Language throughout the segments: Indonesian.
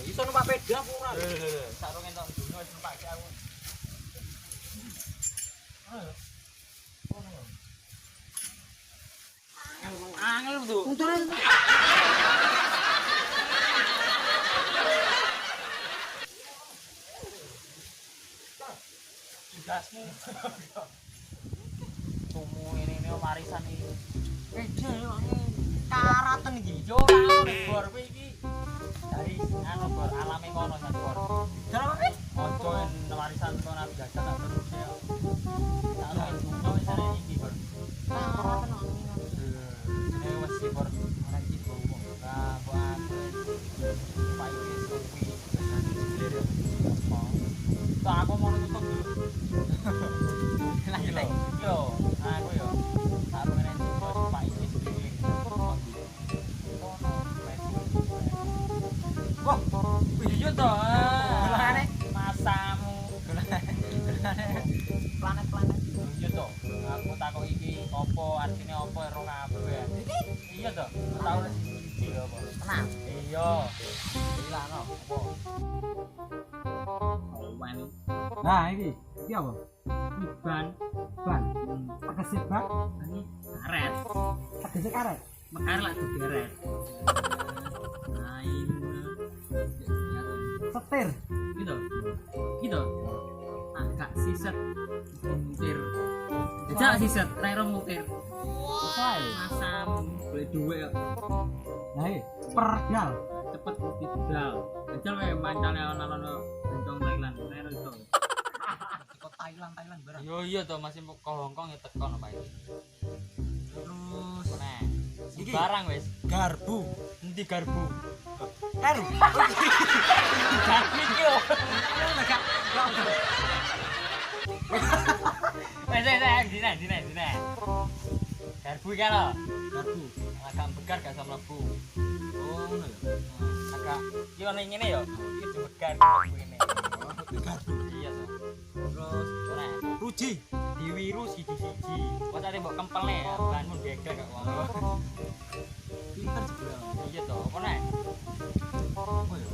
Iso numpak sepeda ora. Sarung entok dino wis numpak aku. Angel tuh. Unturan. Gasmu. Tumu ini warisan iki. Eja yo karaten iki. Yo ora bor kowe iki. Dari anu bor alame kono jan bor. Cara apa? Ojo warisan kono Nabi Gajah tak terus ya. Tak ono dunya wis ana iki bor. Karaten ono. Ini wis bor ora iki bor. Nah, buat Pak wis kopi. Tak aku mau tutup dulu. Lanjut lagi. Yo, aku yo. Taruh ngene terus Pak wis keliling. Wah, iya toh. Golane masamu. Golane planet-planet. Iya toh. Aku takok iki apa artine apa ero kabeh. Iya toh. Tahu siji lho apa. Tenang. Iya. Ilano apa? Nah, iki apa? Ban. Tegese bak, Ini karet. tegese karet. Mekar lah digeret. Nah, ini. Setir. Gitu. Gitu. Agak siset mutir. Jajak siset, rero mutir. Selesai. Masam boleh duwe kok. Nah, iki perdal. Cepet didal. Jajal wae mancane ana-ana bencong Thailand. Rero itu. Kok Thailand barang. Yo iya to masih ke Hongkong ya tekon apa iki. Terus nah, barang wis Garbu. endi garbu? Karu. Garbu iki yo. Wes dina. Garbu iki lho. Garbu. Agak bekar gak sama mlebu. Oh, ngono ya. Agak yo ning ngene yo. Iki dibekar garbu ngene. Oh, garbu. Iya to. Terus Ora. ruji. Diwiru siji-siji. Pocane mbok kempelne ya, bangun begal gak wong. Pinter juga. Iya to, apa nek? Oh ya.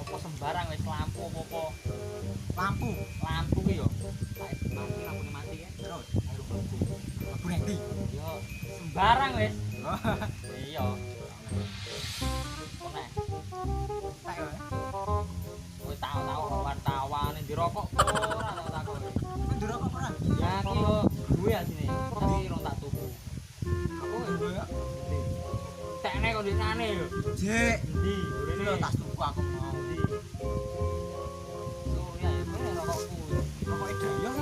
Apa sembarang wis lampu apa-apa. Lampu. Lampu ki yo. Mati lampune mati ya. Terus lampu nanti. Yo sembarang wis. Iya. Apa nek? Tak ya. Kowe tau wartawan dirokok ora tak takon. Ndoro apa ora? Ya iki yo duwe asine, tapi rong tak tuku. Aku duwe ya. Tekne kok dinane yo. Jek. Endi? Ini lo tas tuku aku mau. Endi? Oh ya ya kowe rokokku. Rokok edaya.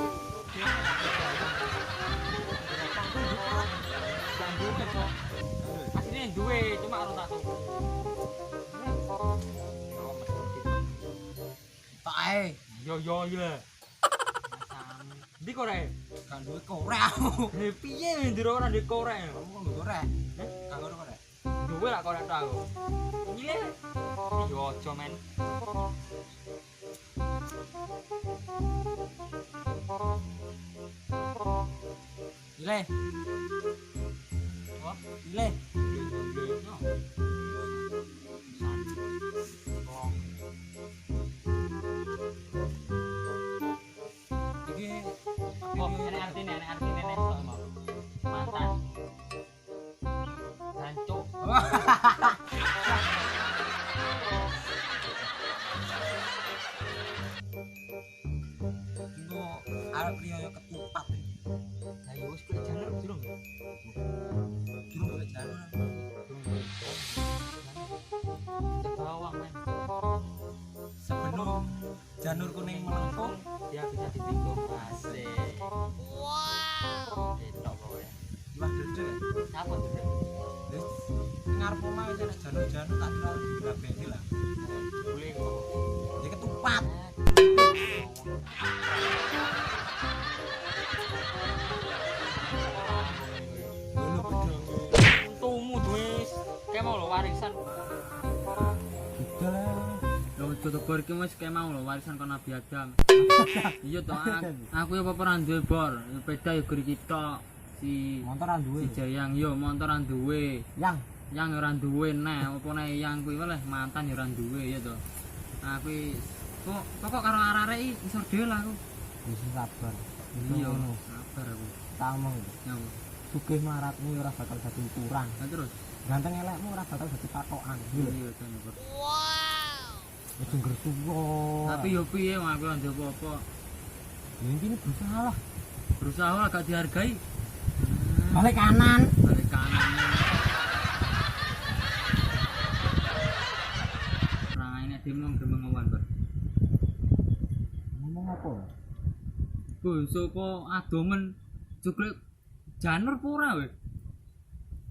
Asline duwe, cuma ora tak tuku. Tak ae. Yo iya. Masam. Ndi korek? Kan duwe korek aku. Lha piye ndiro ora ndek korek? Kamu kok nggo korek? Kang ngono korek. Duwe lak korek tak aku. Nyile. Yo aja men. Ile. Wah, Ile. no. Bong. Iki Oh, ini artine nek sok mau. Mantan. Hancur. Engko arep riyo ketupat. Lah yo wis kuwi jalur durung ya. Durung gawe jalur. Bawang men. Sebelum janur kuning melengkung, Dia bisa ditikung asik. Wow. Enak kowe. wah dede. Apa tuh? Wis ngarep omah wis ana janur-janur tak kira dirabeni lah. Boleh kok. Ya ketupat. Lho bedong. Untumu duwe kayak mau lo warisan. Udah lah. Lho Mergo bor iki wis kayak mau lho warisan kon Nabi Adam. Iya to, aku ya apa ora duwe bor, sepeda ya guri kita. Si motor ra duwe. Si Jayang yo motor ora duwe. Yang ora duwe neh, apa neh yang kuwi wae mantan ya ora duwe ya to. Aku kok pokok karo arek-arek iki isor dhewe lah aku. Wis sabar. Iya, sabar aku. Tak omong iki. Ya. Sugih maratmu ora bakal dadi ukuran. Nah terus Ganteng elekmu ora bakal dadi patokan. iya kan. Wis nggersu kok. Tapi yo piye aku ora ndek apa-apa. Ya intine berusaha lah. Berusaha lah gak dihargai. Balik kanan. Balik kanan. Orang ini demong awan, Bar. Ngomong apa? Basa kok adomen cuklek janur pura weh.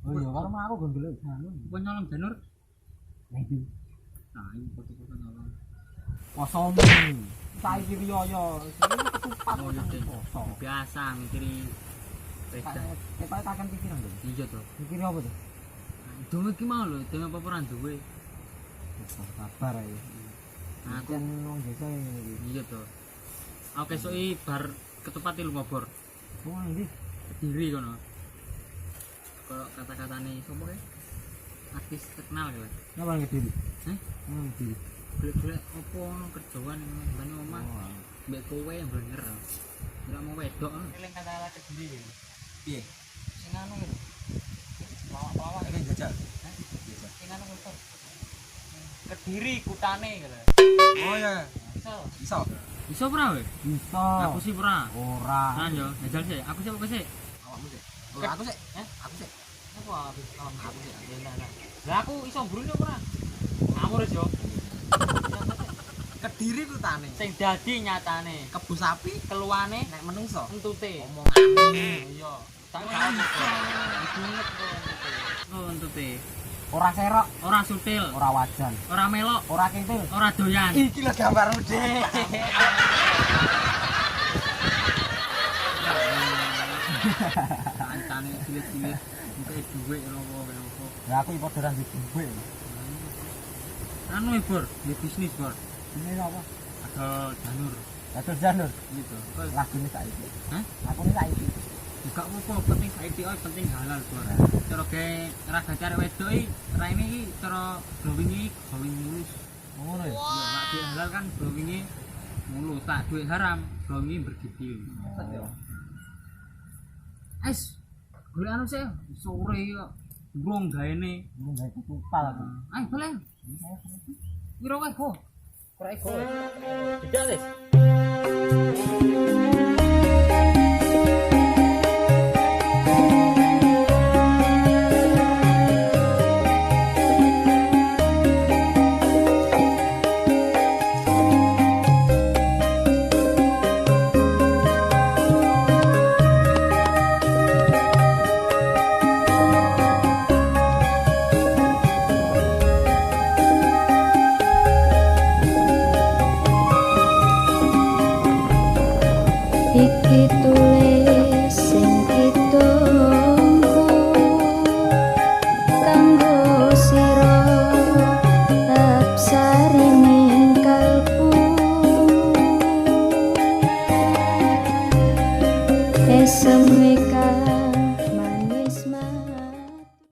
Oh iya, karo aku gondole janur. Apa nyolong janur? Nek Nah, ini foto-foto nyolong. posomu. Saiki riyo. Ketupat. Oh, iya, Ding. Biasa mikiri pesta. Ketok takkan pikiran to. Iya to. Mikir apa to? Dhewe iki mau lho, dhewe apa ora duwe. Sabar ae. Aku Kan wong desa iki. iya to. Aku kesuki bar ketupat lu ngobor. Wah, iki Kediri kono. Kalau kata-katane sapa kae? Artis terkenal kae. ngapa ngediri? Heh? Ngediri. Golek-golek opo ono kerjaan ning ngene omah. Mbek kowe yang bener. Ora mau wedok. Eling kata Kediri. Piye? Sing anu lho. Lawak-lawak Iki jajal. sing anu lho. Kediri kutane gitu. Oh ya, Iso. iso. Iso ora we? Iso. Aku sih ora. Ora. Nah yo, jajal sih. Aku sih apa sih? Awakmu sih. Oh, aku sih. Aku sih. Apa aku sih? Lah aku iso mbrune ora? Ngawur yo. Kediri kutane. Sing dadi nyatane Kebu sapi keluane nek menungso. entute. Omongane. Iya. Tak gak inget kok entute. Oh entute. Ora serok, Ora sutil, ora wajan, ora melok, ora kentil. ora doyan. Iki lho gambarmu, Dik. Kancane cilik-cilik entek dhuwit nopo. Lah aku iki padha ra duwe. Anu e Bor, di bisnis Bor. Ini apa? Ada janur Atur janur. gitu. Lagune saiki. Hah? Aku ini saiki. Enggak apa-apa, penting saiki penting halal Bor. Cara ge raga cari wedok iki, raine iki cara glowing mulus. Ngono ya. Ya, nek duit halal kan glowing mulus, tak duit haram glowing bergigi. Es, golek anu sih sore kok. Burung gaene. Mun gawe kepal aku. Ayo boleh. Piro wae go. Ora ego. Tidak, Des. Iki